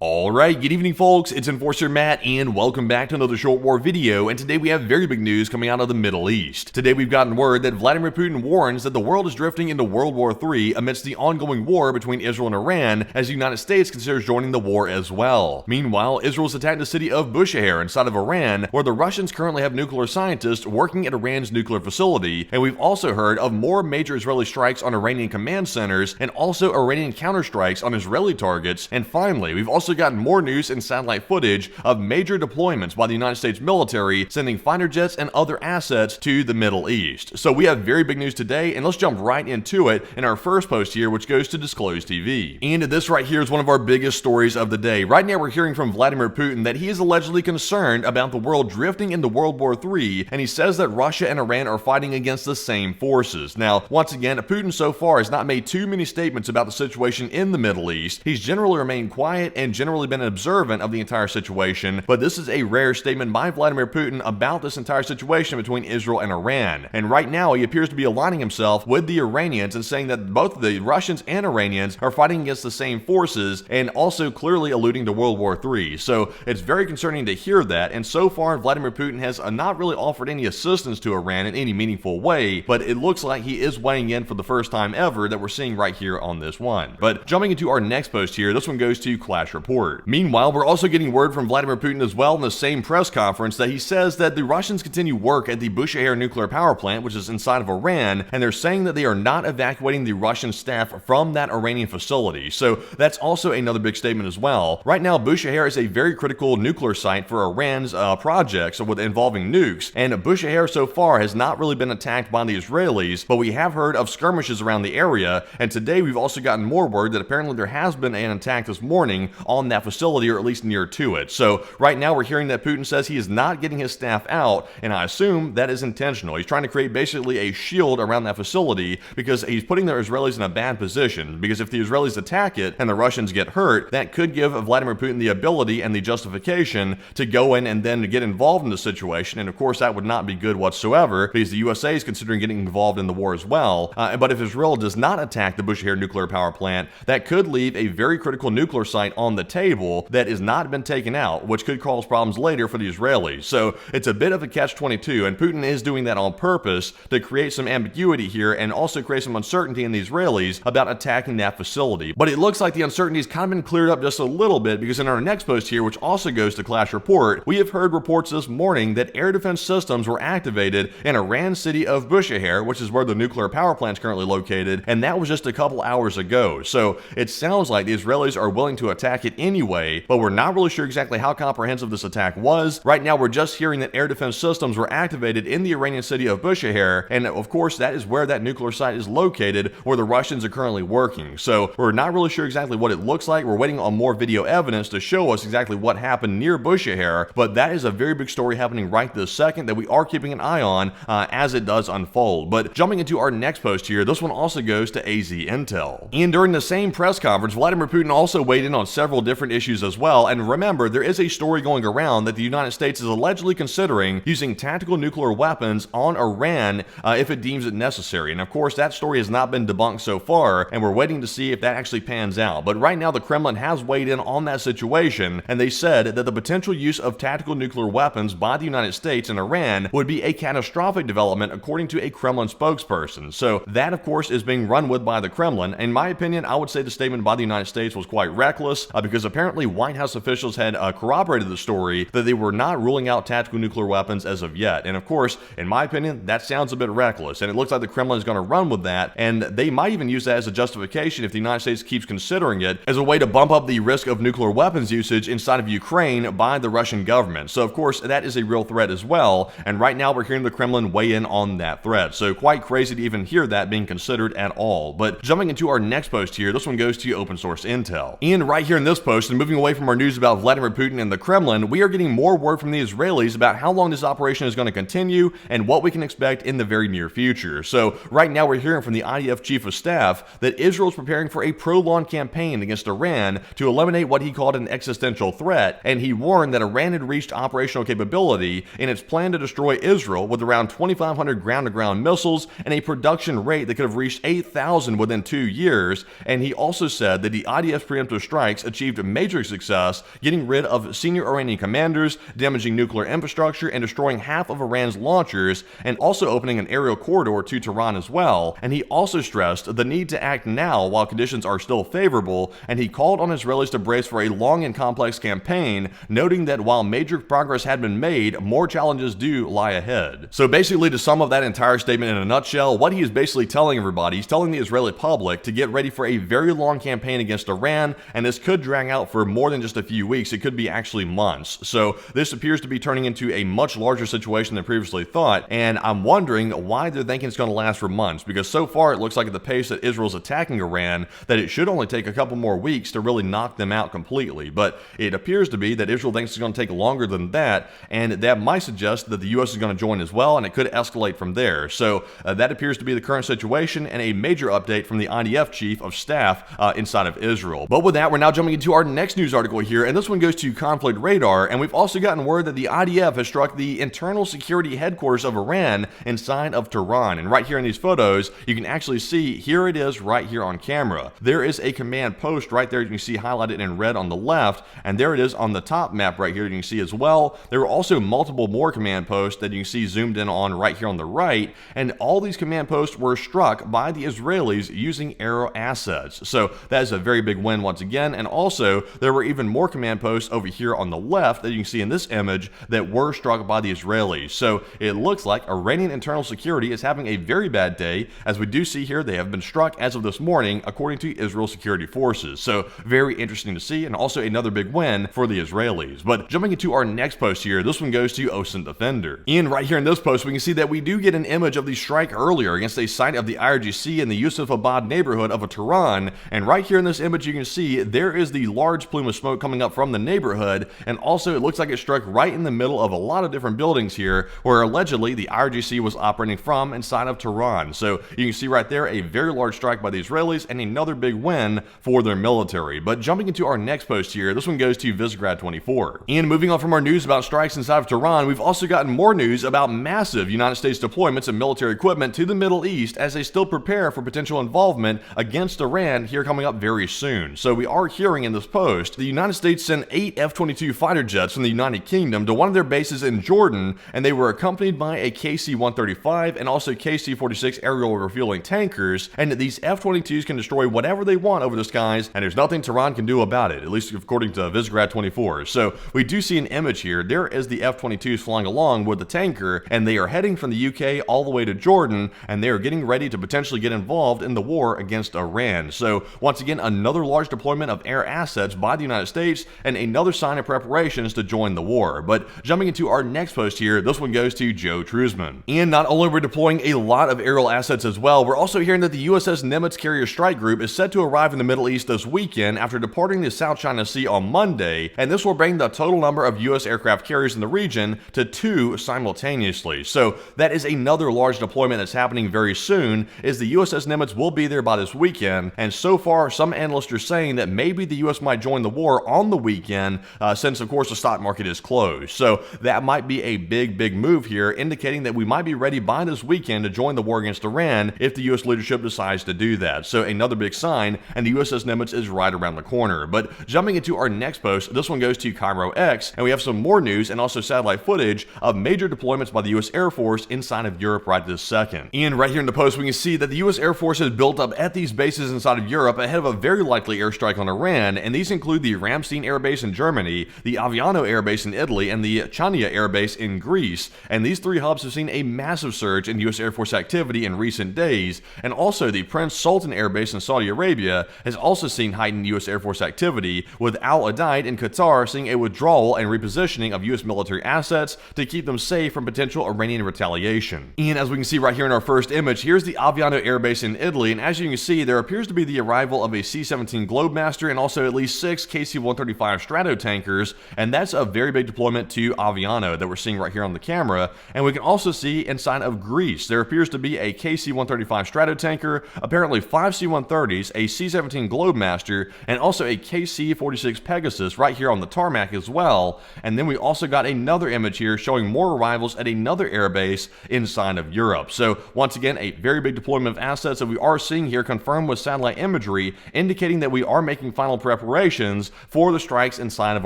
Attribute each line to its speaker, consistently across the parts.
Speaker 1: Alright, good evening folks, it's Enforcer Matt and welcome back to another Short War video, and today we have very big news coming out of the Middle East. Today we've gotten word that Vladimir Putin warns that the world is drifting into World War III amidst the ongoing war between Israel and Iran, as the United States considers joining the war as well. Meanwhile, Israel's attacked the city of Bushehr inside of Iran, where the Russians currently have nuclear scientists working at Iran's nuclear facility, and we've also heard of more major Israeli strikes on Iranian command centers and also Iranian counterstrikes on Israeli targets, and finally, we've also gotten more news and satellite footage of major deployments by the United States military sending fighter jets and other assets to the Middle East. So we have very big news today, and let's jump right into it in our first post here, which goes to Disclose TV. And this right here is one of our biggest stories of the day. Right now we're hearing from Vladimir Putin that he is allegedly concerned about the world drifting into World War III, and he says that Russia and Iran are fighting against the same forces. Now, once again, Putin so far has not made too many statements about the situation in the Middle East. He's generally remained quiet and generally been observant of the entire situation, but this is a rare statement by Vladimir Putin about this entire situation between Israel and Iran. And right now he appears to be aligning himself with the Iranians and saying that both the Russians and Iranians are fighting against the same forces, and also clearly alluding to World War III. So it's very concerning to hear that, and so far Vladimir Putin has not really offered any assistance to Iran in any meaningful way, but it looks like he is weighing in for the first time ever that we're seeing right here on this one. But jumping into our next post here, this one goes to Clash Report. Meanwhile, we're also getting word from Vladimir Putin as well in the same press conference that he says that the Russians continue work at the Bushehr nuclear power plant, which is inside of Iran, and they're saying that they are not evacuating the Russian staff from that Iranian facility. So that's also another big statement as well. Right now, Bushehr is a very critical nuclear site for Iran's projects involving nukes, and Bushehr so far has not really been attacked by the Israelis, but we have heard of skirmishes around the area, and today we've also gotten more word that apparently there has been an attack this morning on that facility, or at least near to it. So right now we're hearing that Putin says he is not getting his staff out, and I assume that is intentional. He's trying to create basically a shield around that facility because he's putting the Israelis in a bad position, because if the Israelis attack it and the Russians get hurt, that could give Vladimir Putin the ability and the justification to go in and then get involved in the situation, and of course that would not be good whatsoever because the USA is considering getting involved in the war as well. But if Israel does not attack the Bushehr nuclear power plant, that could leave a very critical nuclear site on the table that has not been taken out, which could cause problems later for the Israelis. So it's a bit of a catch-22, and Putin is doing that on purpose to create some ambiguity here and also create some uncertainty in the Israelis about attacking that facility. But it looks like the uncertainty has kind of been cleared up just a little bit, because in our next post here, which also goes to Clash Report, we have heard reports this morning that air defense systems were activated in Iran's city of Bushehr, which is where the nuclear power plant is currently located, and that was just a couple hours ago. So it sounds like the Israelis are willing to attack it anyway, but we're not really sure exactly how comprehensive this attack was. Right now we're just hearing that air defense systems were activated in the Iranian city of Bushehr, and of course that is where that nuclear site is located, where the Russians are currently working. So we're not really sure exactly what it looks like. We're waiting on more video evidence to show us exactly what happened near Bushehr, but that is a very big story happening right this second that we are keeping an eye on as it does unfold. But jumping into our next post here, this one also goes to AZ Intel. And during the same press conference, Vladimir Putin also weighed in on several different issues as well. And remember, there is a story going around that the United States is allegedly considering using tactical nuclear weapons on Iran if it deems it necessary. And of course, that story has not been debunked so far, and we're waiting to see if that actually pans out. But right now, the Kremlin has weighed in on that situation, and they said that the potential use of tactical nuclear weapons by the United States and Iran would be a catastrophic development, according to a Kremlin spokesperson. So that, of course, is being run with by the Kremlin. In my opinion, I would say the statement by the United States was quite reckless, because apparently White House officials had corroborated the story that they were not ruling out tactical nuclear weapons as of yet. And of course, in my opinion, that sounds a bit reckless, and it looks like the Kremlin is going to run with that, and they might even use that as a justification if the United States keeps considering it as a way to bump up the risk of nuclear weapons usage inside of Ukraine by the Russian government. So of course, that is a real threat as well, and right now we're hearing the Kremlin weigh in on that threat. So quite crazy to even hear that being considered at all. But jumping into our next post here, this one goes to Open Source Intel. And right here in this post, and moving away from our news about Vladimir Putin and the Kremlin, we are getting more word from the Israelis about how long this operation is going to continue and what we can expect in the very near future. So right now we're hearing from the IDF Chief of Staff that Israel is preparing for a prolonged campaign against Iran to eliminate what he called an existential threat, and he warned that Iran had reached operational capability in its plan to destroy Israel with around 2,500 ground-to-ground missiles and a production rate that could have reached 8,000 within 2 years. And he also said that the IDF's preemptive strikes achieved achieved major success, getting rid of senior Iranian commanders, damaging nuclear infrastructure, and destroying half of Iran's launchers, and also opening an aerial corridor to Tehran as well. And he also stressed the need to act now while conditions are still favorable, and he called on Israelis to brace for a long and complex campaign, noting that while major progress had been made, more challenges do lie ahead. So basically, to sum up that entire statement in a nutshell, what he is basically telling everybody, he's telling the Israeli public to get ready for a very long campaign against Iran, and this could drag out for more than just a few weeks. It could be actually months. So this appears to be turning into a much larger situation than previously thought, and I'm wondering why they're thinking it's going to last for months, because so far it looks like at the pace that Israel's attacking Iran, that it should only take a couple more weeks to really knock them out completely. But it appears to be that Israel thinks it's going to take longer than that, and that might suggest that the U.S. is going to join as well, and it could escalate from there. So that appears to be the current situation, and a major update from the IDF chief of staff inside of Israel. But with that, we're now jumping into our next news article here, and this one goes to Conflict Radar, and we've also gotten word that the IDF has struck the internal security headquarters of Iran inside of Tehran. And right here in these photos, you can actually see, here it is right here on camera. There is a command post right there you can see highlighted in red on the left, and there it is on the top map right here you can see as well. There are also multiple more command posts that you can see zoomed in on right here on the right, and all these command posts were struck by the Israelis using aero assets. So that is a very big win once again, and also there were even more command posts over here on the left that you can see in this image that were struck by the Israelis. So it looks like Iranian internal security is having a very bad day, as we do see here they have been struck as of this morning according to Israel security forces. So very interesting to see, and also another big win for the Israelis. But jumping into our next post here, this one goes to OSINT Defender. And right here in this post we can see that we do get an image of the strike earlier against a site of the IRGC in the Yusufabad neighborhood of Tehran, and right here in this image you can see there is the large plume of smoke coming up from the neighborhood, and also it looks like it struck right in the middle of a lot of different buildings here where allegedly the IRGC was operating from inside of Tehran. So you can see right there a very large strike by the Israelis and another big win for their military. But jumping into our next post here, this one goes to Visegrad 24. And moving on from our news about strikes inside of Tehran, we've also gotten more news about massive United States deployments of military equipment to the Middle East as they still prepare for potential involvement against Iran here coming up very soon. So we are hearing in this post, the United States sent 8 F-22 fighter jets from the United Kingdom to one of their bases in Jordan, and they were accompanied by a KC-135 and also KC-46 aerial refueling tankers, and these F-22s can destroy whatever they want over the skies, and there's nothing Tehran can do about it, at least according to Visegrad 24. So we do see an image here. There is the F-22s flying along with the tanker, and they are heading from the UK all the way to Jordan, and they are getting ready to potentially get involved in the war against Iran. So once again, another large deployment of air assets by the United States, and another sign of preparations to join the war. But jumping into our next post here, this one goes to Joe Truzman. And not only are we deploying a lot of aerial assets as well, we're also hearing that the USS Nimitz Carrier Strike Group is set to arrive in the Middle East this weekend after departing the South China Sea on Monday, and this will bring the total number of U.S. aircraft carriers in the region to 2 simultaneously. So that is another large deployment that's happening very soon, is the USS Nimitz will be there by this weekend, and so far some analysts are saying that maybe the U.S. might join the war on the weekend since of course the stock market is closed. So that might be a big move here, indicating that we might be ready by this weekend to join the war against Iran if the U.S. leadership decides to do that. So another big sign, and the USS Nimitz is right around the corner. But jumping into our next post, this one goes to Cairo X, and we have some more news and also satellite footage of major deployments by the U.S. Air Force inside of Europe right this second. And right here in the post we can see that the U.S. Air Force has built up at these bases inside of Europe ahead of a very likely airstrike on Iran, and these include the Ramstein Air Base in Germany, the Aviano Air Base in Italy, and the Chania Air Base in Greece. And these 3 hubs have seen a massive surge in U.S. Air Force activity in recent days, and also the Prince Sultan Air Base in Saudi Arabia has also seen heightened U.S. Air Force activity, with Al Udeid in Qatar seeing a withdrawal and repositioning of U.S. military assets to keep them safe from potential Iranian retaliation. And as we can see right here in our first image, here's the Aviano Air Base in Italy, and as you can see, there appears to be the arrival of a C-17 Globemaster and also at least 6 KC-135 Strato tankers, and that's a very big deployment to Aviano that we're seeing right here on the camera. And we can also see inside of Greece, there appears to be a KC-135 Strato tanker, apparently 5 C-130s, a C-17 Globemaster, and also a KC-46 Pegasus right here on the tarmac as well. And then we also got another image here showing more arrivals at another airbase inside of Europe. So once again, a very big deployment of assets that we are seeing here confirmed with satellite imagery, indicating that we are making final preparations preparations for the strikes inside of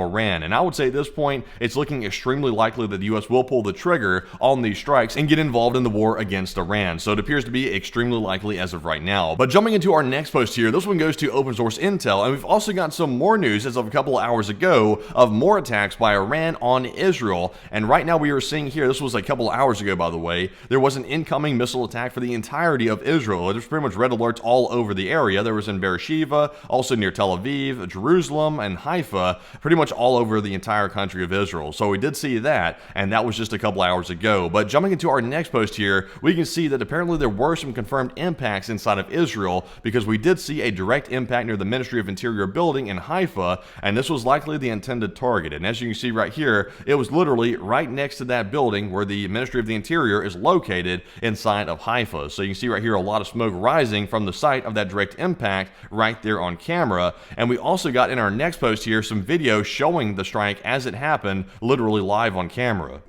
Speaker 1: Iran. And I would say at this point, it's looking extremely likely that the U.S. will pull the trigger on these strikes and get involved in the war against Iran. So it appears to be extremely likely as of right now. But jumping into our next post here, this one goes to open source intel, and we've also got some more news as of a couple of hours ago of more attacks by Iran on Israel. And right now we are seeing here, this was a couple of hours ago by the way, there was an incoming missile attack for the entirety of Israel. There's pretty much red alerts all over the area. There was in Beersheba, also near Tel Aviv, Jerusalem, and Haifa, pretty much all over the entire country of Israel. So we did see that, and that was just a couple hours ago. But jumping into our next post here, we can see that apparently there were some confirmed impacts inside of Israel, because we did see a direct impact near the Ministry of Interior building in Haifa, and this was likely the intended target. And as you can see right here, it was literally right next to that building where the Ministry of the Interior is located inside of Haifa. So you can see right here a lot of smoke rising from the site of that direct impact right there on camera. And we also got in our next post here some video showing the strike as it happened, literally live on camera.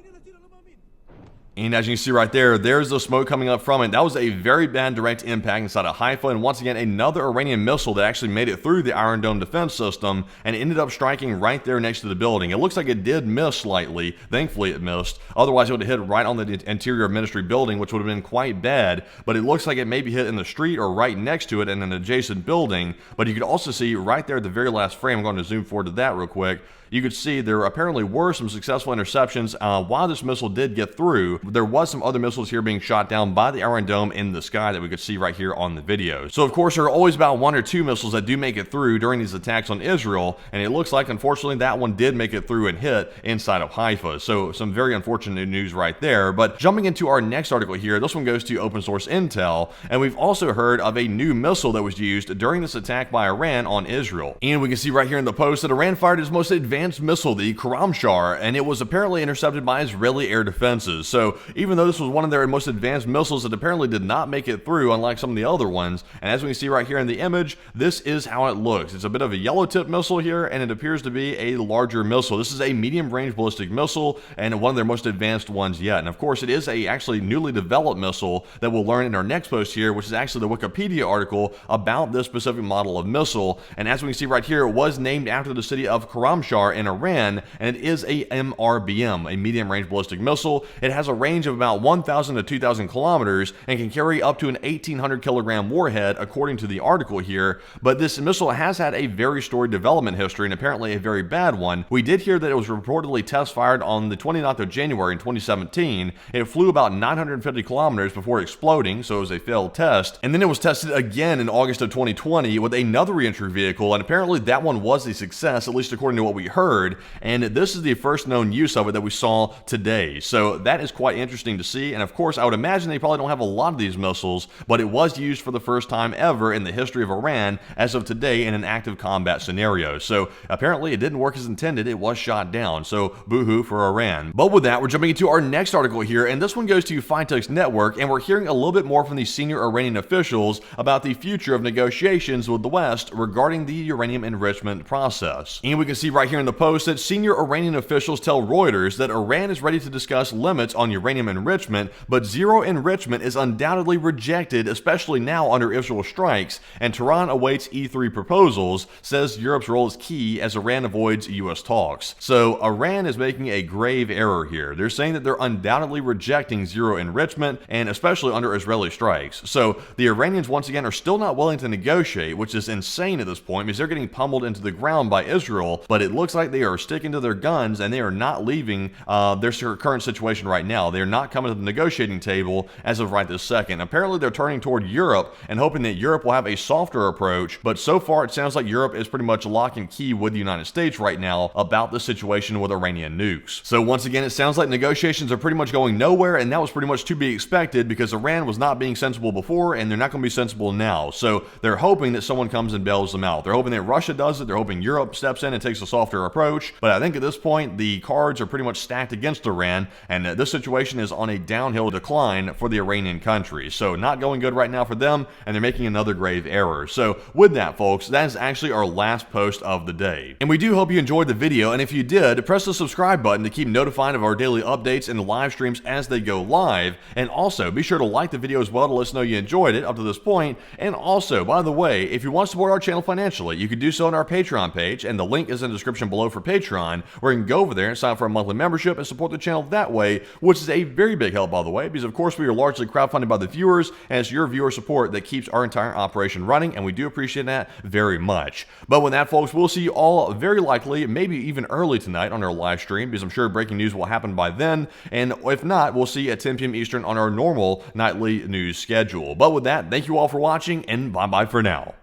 Speaker 1: And as you can see right there, there's the smoke coming up from it. That was a very bad direct impact inside of Haifa, and once again, another Iranian missile that actually made it through the Iron Dome defense system and ended up striking right there next to the building. It looks like it did miss slightly. Thankfully, it missed. Otherwise, it would have hit right on the Interior Ministry building, which would have been quite bad, but it looks like it maybe hit in the street or right next to it in an adjacent building. But you could also see right there at the very last frame, I'm going to zoom forward to that real quick, you could see there apparently were some successful interceptions while this missile did get through. There was some other missiles here being shot down by the Iron Dome in the sky that we could see right here on the video. So of course there are always about one or two missiles that do make it through during these attacks on Israel, and it looks like unfortunately that one did make it through and hit inside of Haifa. So some very unfortunate news right there. But jumping into our next article here, this one goes to open source intel, and we've also heard of a new missile that was used during this attack by Iran on Israel. And we can see right here in the post that Iran fired its most advanced missile, the Karamshar, and it was apparently intercepted by Israeli air defenses. So even though this was one of their most advanced missiles, it apparently did not make it through, unlike some of the other ones. And as we can see right here in the image, this is how it looks. It's a bit of a yellow tip missile here, and it appears to be a larger missile. This is a medium range ballistic missile and one of their most advanced ones yet. And of course it is a actually newly developed missile that we'll learn in our next post here, which is actually the Wikipedia article about this specific model of missile. And as we can see right here, it was named after the city of Karamshar in Iran, and it is a MRBM, a medium-range ballistic missile. It has a range of about 1,000 to 2,000 kilometers and can carry up to an 1,800 kilogram warhead, according to the article here. But this missile has had a very storied development history, and apparently a very bad one. We did hear that it was reportedly test-fired on the 29th of January in 2017. It flew about 950 kilometers before exploding, so it was a failed test. And then it was tested again in August of 2020 with another reentry vehicle, and apparently that one was a success, at least according to what we heard. And this is the first known use of it that we saw today. So that is quite interesting to see. And of course, I would imagine they probably don't have a lot of these missiles, but it was used for the first time ever in the history of Iran as of today in an active combat scenario. So apparently it didn't work as intended. It was shot down. So boo-hoo for Iran. But with that, we're jumping into our next article here, and this one goes to Fitex Network, and we're hearing a little bit more from the senior Iranian officials about the future of negotiations with the West regarding the uranium enrichment process. And we can see right here in the post that senior Iranian officials tell Reuters that Iran is ready to discuss limits on uranium enrichment, but zero enrichment is undoubtedly rejected, especially now under Israel strikes, and Tehran awaits E3 proposals, says Europe's role is key as Iran avoids U.S. talks. So Iran is making a grave error here. They're saying that they're undoubtedly rejecting zero enrichment, and especially under Israeli strikes. So the Iranians once again are still not willing to negotiate, which is insane at this point because they're getting pummeled into the ground by Israel, but it looks like they are sticking to their guns and they are not leaving their current situation right now. They are not coming to the negotiating table as of right this second. Apparently they're turning toward Europe and hoping that Europe will have a softer approach, but so far it sounds like Europe is pretty much lock and key with the United States right now about the situation with Iranian nukes. So once again, it sounds like negotiations are pretty much going nowhere, and that was pretty much to be expected because Iran was not being sensible before and they're not going to be sensible now. So they're hoping that someone comes and bails them out. They're hoping that Russia does it. They're hoping Europe steps in and takes a softer approach. But I think at this point, the cards are pretty much stacked against Iran, and this situation situation is on a downhill decline for the Iranian country. So not going good right now for them, and they're making another grave error. So with that, folks, that is actually our last post of the day. And we do hope you enjoyed the video, and if you did, press the subscribe button to keep notified of our daily updates and the live streams as they go live. And also, be sure to like the video as well to let us know you enjoyed it up to this point. And also, by the way, if you want to support our channel financially, you can do so on our Patreon page, and the link is in the description below for Patreon, where you can go over there and sign up for a monthly membership and support the channel that way, which is a very big help, by the way, because of course we are largely crowdfunded by the viewers, and it's your viewer support that keeps our entire operation running, and we do appreciate that very much. But with that, folks, we'll see you all very likely, maybe even early tonight on our live stream, because I'm sure breaking news will happen by then, and if not, we'll see you at 10 p.m. Eastern on our normal nightly news schedule. But with that, thank you all for watching, and bye-bye for now.